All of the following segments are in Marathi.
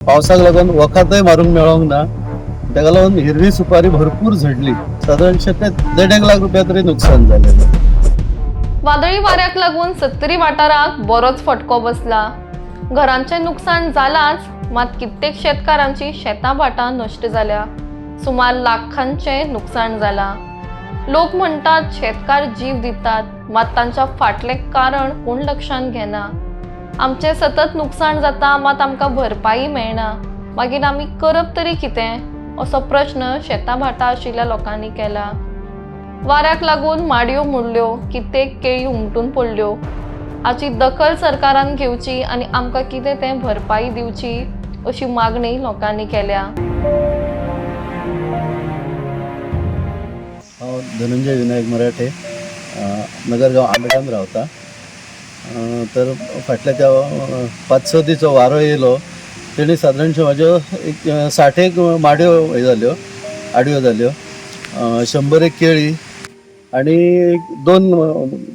पावसाक लागून वखदय मारूंक मेळोंक ना, ताका लागून हिरवी सुपारी भरपूर झडली. साधारणशे ते 1.5 लाख रुपया तरी नुकसान झालेलं. वादळी वाऱ्याक लागून 70 वाठाराक बरोच फटको बसला. घरांचे नुकसान जालाच, मात कित्येक शेतकारांची शेतां भाटां नश्ट जाल्या. सुमार लाखांचे नुकसान जाला. लोक म्हणतात शेतकार जीव दितात, मात तांच्या फाटले कारण कोण लक्षात घेना. आमचे सतत नुकसान जाता, मात आमकां भरपाई मेळना. मागीर आमी करप तरी कितें असो प्रश्न शेतां भाटां आशिल्ल्या लोकांनी केला. वाऱ्याक लागून माडयो मोडल्यो, कित्येक केळी उमटून पडल्यो. हाची दखल सरकारान घेवची आनी आमकां कितें तें भरपाई दिवची अशी मागणी लोकांनी केल्या. हांव धनंजय विनायक मराठे, नगरगांव आंबेडान रावता. तर फाटल्या त्या 5-6 दिसो वारो येयलो. तेणी सादारणशे म्हाज्यो एक 60 माडयो हे जाल्यो, आडव्यो जाल्यो, 100 केळी आनी 2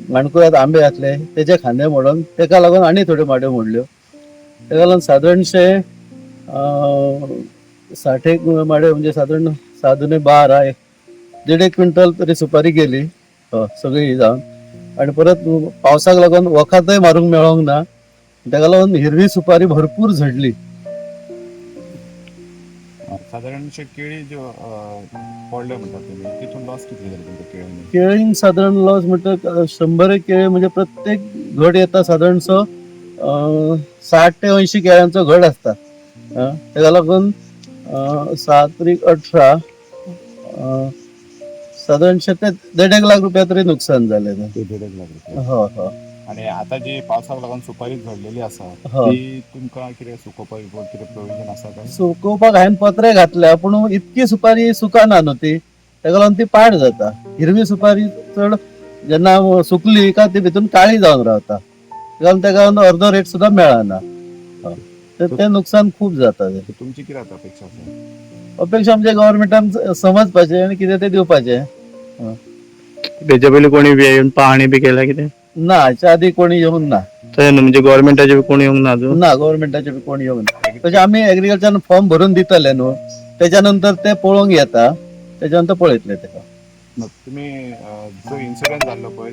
माणकुराद आंबे घातले, तेजे खांदे मोडून तेका लागून आनी थोड्यो माडयो मोडल्यो. तेका लागून सादारणशे 60 माडयो म्हणजे सादारण 6-12 1.5 क्विंटल तरी सुपारी गेली सगळी जावन. आनी परत पावसाक लागून वखदय मारूंक मेळोंक ना, ताका लागून हिरवी सुपारी भरपूर झडली. साधारणशे केळी ज्यो पडल्यो म्हणटात तुमी, तितून लॉस कितली जाली तुमच्या केळींनी? केळींक साधारण लॉस म्हणटा 100 केळी म्हणजे प्रत्येक घड येता साधारणसो 60 ते 80 केळ्यांचो घड आसता. ताका लागून 7-18 साधारणशे ते 1.5 लाख रुपया तरी नुकसान जालें. 1.5 लाख रुपया. हो. आणि आता जी पावसाक लागून सुपारी झडलेली आसा, हो. ती तुमकां कितें सुकोवपाक कितें प्रोविजन आसा काय? सुकोवपाक हांवें पत्रे घातल्या, पूण इतकी सुपारी सुकाना न्हू ती, ताका लागून ती पाड जाता. हिरवी सुपारी चड जेन्ना सुकली काय ती भितून काळी जावन रावता, ताका लागून अर्दो रेट सुद्दां मेळना. तर तें नुकसान खूब जाता. तुमची कितें आता अपेक्षा आसा? अपेक्षा आमच्या गव्हर्नमेंटान समजपाचें आनी कितें तें दिवपाचें. तेच्या पयलीं कोणी येवन पाहणी बी केल्या कितें? ना, हाच्या आदी कोणी येवंक ना. तशें न्हू, म्हणजे गव्हर्नमेंटाचे कोणी येवंक ना अजून? ना, गव्हर्नमेंटाचे कोणी येवंक ना. तशें आमी एग्रीकल्चरान फॉर्म भरून दितले न्हू, तेच्या नंतर ते पळोवंक येता, तेच्या नंतर पळयतले तेका. तुम्ही जो इन्सिडंट जाल्लो पळय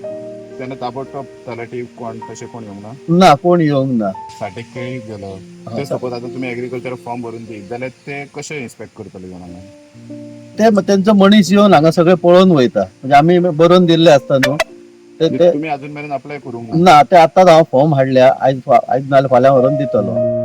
तेन्ना ताबडतोब तलाठी कोण तशें कोण येवंक ना? ना, कोण येवंक ना. 60 केळीक गेलो ते सपोज आतां तुमी एग्रीकल्चर फॉर्म भरून दीत जाल्यार ते कशें इन्स्पेक्ट करतले जावन हांगा? तेंचो मनीस येवन हांगा सगळें पळोवन वयता. म्हणजे आमी बरोवन दिल्ले आसता न्हू, ते तुम्ही अजून मेरेन अप्लाय करूंक ना. ते आतांच हांव फॉर्म हाडल्या, आयज नाल्यार फाल्यां व्हरून दितलो.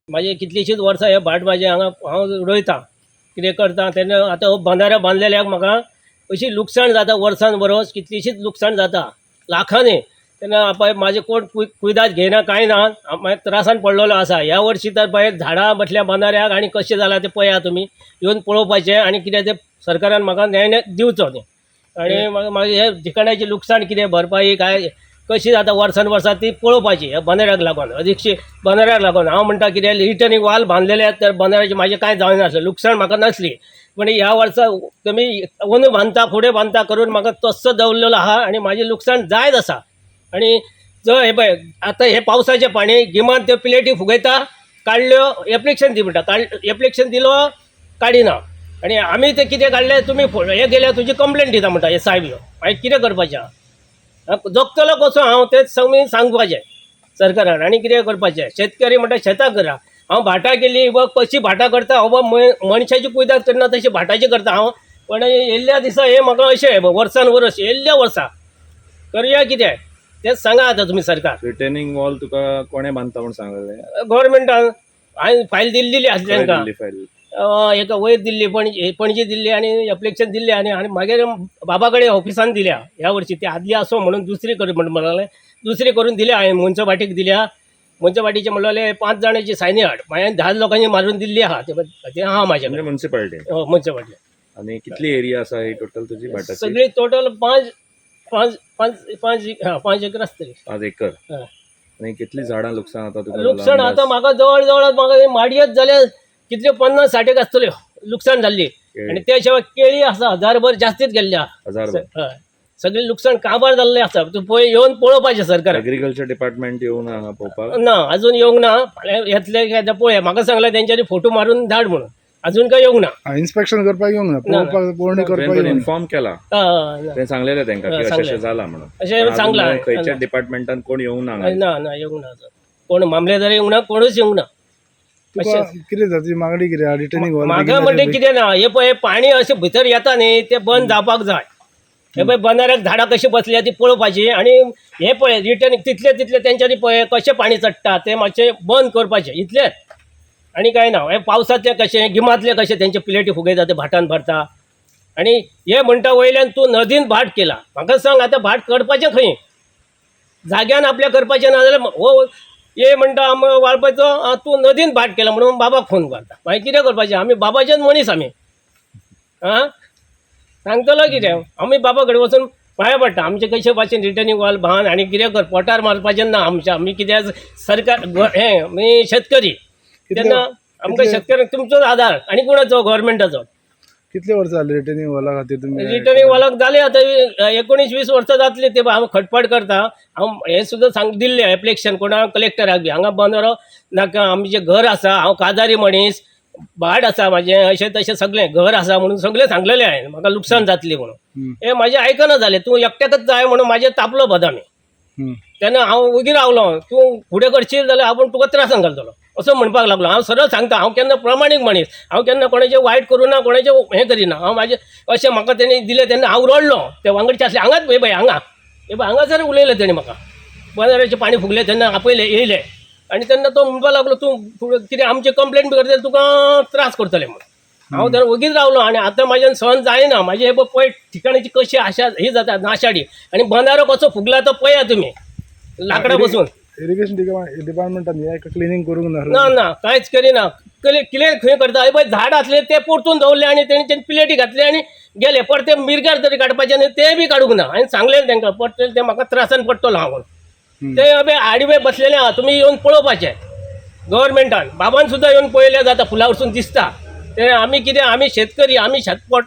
माझे कितलीशीच वर्सां हे भाट माझे हांगा हांव रोयता, कितें करता तेन्ना आतां हो बंधाऱ्या बांदलेल्याक म्हाका अशी लुकसाण जाता, वर्सान वर्स कितलीशीच लुकसाण जाता लाखांनी. तेन्ना पळय म्हाजे कोण कुयदाद घेयना, कांय ना, हांव त्रासान पडलेलो आसा. ह्या वर्षी तर पळय झाडां बसल्या बंधाऱ्याक आनी कशें जालां तें पळया तुमी, येवन पळोवपाचें आनी कितें तें सरकारान म्हाका न्याय दिवचो तें. आनी मागीर हे ठिकाणाची लुकसाण कितें भरपाई काय कशी जाता वर्सान वर्सा ती पळोवपाची. ह्या बंधाऱ्याक लागून अधीकशी बंधाऱ्याक लागून हांव म्हणटा कितें रिटर्निंग वाल बांदलेले तर बंधाऱ्याची म्हाजें कांय जावं नासलें, लुकसाण म्हाका नासली. पण ह्या वर्सा तुमी अंदू बांदता फुडें बांदता करून म्हाका तस्सो दवरलेलो आहा आनी म्हाजें लुकसाण जायत आसा. आनी जो हे पळय आतां हे पावसाचें पाणी गिमान त्यो प्लेटी फुगयता, काडल्यो एप्लिकेशन दी म्हणटा, एप्लिकेशन दिलो काडिना. आनी आमी ते कितें काडलें तुमी हे गेल्यार तुजी कंप्लेंट दिता म्हणटा हे साहेब. मागीर कितें करपाचें? जगतलो कसो हांव तेच सांगपाचें सरकारान आनी कितें करपाचें. शेतकरी म्हणटा शेतां करा, हांव भाटां केली व कशी भाटां करता हो मनशाची कुयदाद करना तशी भाटाची करता हांव. पण येयल्ल्या दिसा हे म्हाका अशें वर्सान वर्स येयल्ल्या वर्सा करुया कितें तेच सांगा आतां तुमी सरकार. रिटर्निंग वॉल तुका कोणे बांदता म्हूण सांगलें? गव्हर्नमेंटान हांवें फायल दिल्ली आसली तांकां, फायल एका वयर दिल्ली, पणजी दिल्ली आनी एप्लिकेशन दिल्ली आनी मागीर बाबा कडेन ऑफिसान दिल्या. ह्या वर्षी ती आदली आसो म्हणून दुसरी कर म्हणून म्हणाले, दुसरी करून दिल्या हांवें म्युन्सिपाल्टीक दिल्या. मुन्सिपाल्टीचे म्हणलेले 5 जणांची सायनी हाड माझ्या 10 लोकांनी मारून दिल्ली आहा ते हा म्हणजे माझ्याकडे म्युन्सिपाल्टी मुन्सिपाल्टी आणि कितली एरिया आसा ही टोटल तुझी भाटाची सगळी टोटल 5 एकर असतली 5 एकर हा. आणि कितली झाडां लुकसाण आता तुका लुकसाण आता म्हाका जवळ म्हाका माडयेच जाल्यार कितले 50-60 एक आसतल्यो लुकसाण जाल्ली आणि त्या शिवाय केळी आसा 1000 जास्तीच गेल्ल्या 1000 हय. सगळे लुकसाण काबार जाल्ले आसा तूं पळय येवन पळोवपाचें सरकार एग्रीकल्चर डिपार्टमेंट येऊन हांगा पळोवपाक ना अजून येवंक ना फाल्यां येतले काय पळया म्हाका सांगला तेंच्यांनी फोटो मारून धाड म्हणून अजून काय येवंक ना इन्स्पेक्शन करपाक येवंक ना पळोवपाक पळोवणी करपाक तुवें येवंक ना. इन्फॉर्म केला ना. ते सांगलेले तांकां की सांगलें. अशें जाला म्हणून अशें पण सांगलां. अजून खंयच्या डिपार्टमेंटान कोण येवंक ना हांगा. ना येवंक ना अजून. कोण मामलेदार येवंक ना कोणूच येवंक ना तुका कितें जाता ती मागणी कितें आहा रिटर्निंग म्हाका म्हणजे कितें ना हे पळय पाणी अशें भितर येता न्ही ते बंद जावपाक जाय हे पळय बनाऱ्याक झाडां कशी बसल्या ती पळोवपाची आणि हे पळय रिटर्न तितले तेंच्यांनी पळय कशें पाणी चडटा ते मातशें बंद करपाचें इतलेंच आणि काय ना हे पावसातले कशें गिमांतले कशें तेंचे प्लेटी फुगयता ते भाटान भरता आणि हे म्हणटा वयल्यान तूं नदीन भाट केला म्हाका सांग आतां भाट करपाचें खंय जाग्यान आपल्या करपाचें ना जाल्यार हो ये म्हणटा वाळपाचो तूं नदीन भाट केला म्हणून बाबाक फोन करता मागीर कितें करपाचें आमी बाबाचेच मनीस आमी आं सांगतलो कितें आमी बाबा कडेन वचून पांया पडटा आमचे कशे भाशेन रिटर्निंग वॉल बांद आनी कितें कर पोटार मारपाचें ना आमी कित्याक सरकार हें आमी शेतकरी तेन्ना आमकां शेतकऱ्यांक तुमचोच आधार आनी कोणाचो गव्हर्मेंटाचो कितले वर्सां जाली रिटर्निंग वॉला खातीर तुमी रिटर्निंग वॉलाक जाले आतां 19-20 वर्सां जातली ते हांव खटपट करता हांव हें सुद्दां दिल्लें एप्लिकेशन कोणाक कलेक्टराक बी हांगा बंदरो नाका आमचें घर आसा हांव काजारी मनीस भाट आसा म्हाजें अशें तशें सगळें घर आसा म्हणून सगळें सांगलेलें हांवें म्हाका लुकसाण जातली म्हणून हे म्हाजें आयकना जालें तूं एकट्याकच जाय म्हणून म्हाजें तापलो बदामी तेन्ना हांव उगी रावलो तूं फुडें करशील जाल्यार हांव तुका त्रासान घालतलो असं म्हणपाक लागलो हांव सरळ सांगता हांव केन्ना प्रमाणीक मनीस हांव केन्ना कोणाचें वायट करूं ना कोणाचें हें करिना हांव म्हाजें अशें म्हाका तेणी दिलें तेन्ना हांव रडलो ते वांगडचे आसले हांगाच हे पळय हांगासर उलयलें तेणी म्हाका बंदाऱ्याचें पाणी फुगलें तेन्ना आपयलें येयलें आनी तेन्ना तो म्हणपाक लागलो तूं कितें आमची कंप्लेंट बी करता तुका त्रास करतलें म्हणून हांव तेन्ना वगीच रावलो आनी आतां म्हाज्यान सहन जायना म्हाजे हे पळय ठिकाणाची कशी आशा ही जाता नाशाडी आनी बंदारो कसो फुगला तो पळया तुमी लांकडां बसून इरिगेशन डिपार्टमेंटान हे क्लिनिंग करूंक ना ना कांयच करिना कितें खंय करता हे पळय झाड आसले ते परतून दवरले आनी तेणी प्लेटी घातले आनी गेले परते मिरगार तरी काडपाचे आनी ते बी काडूंक ना हांवें सांगलें तांकां पडटलें ते म्हाका त्रासान पडटलो हांव ते अबे आडवे बसलेले आहा तुमी येवन पळोवपाचें गव्हर्मेंटान बाबान सुद्दां येवन पळयलें जाता फुला वरसून दिसता ते आमी कितें आमी शेतकरी आमी शेतपट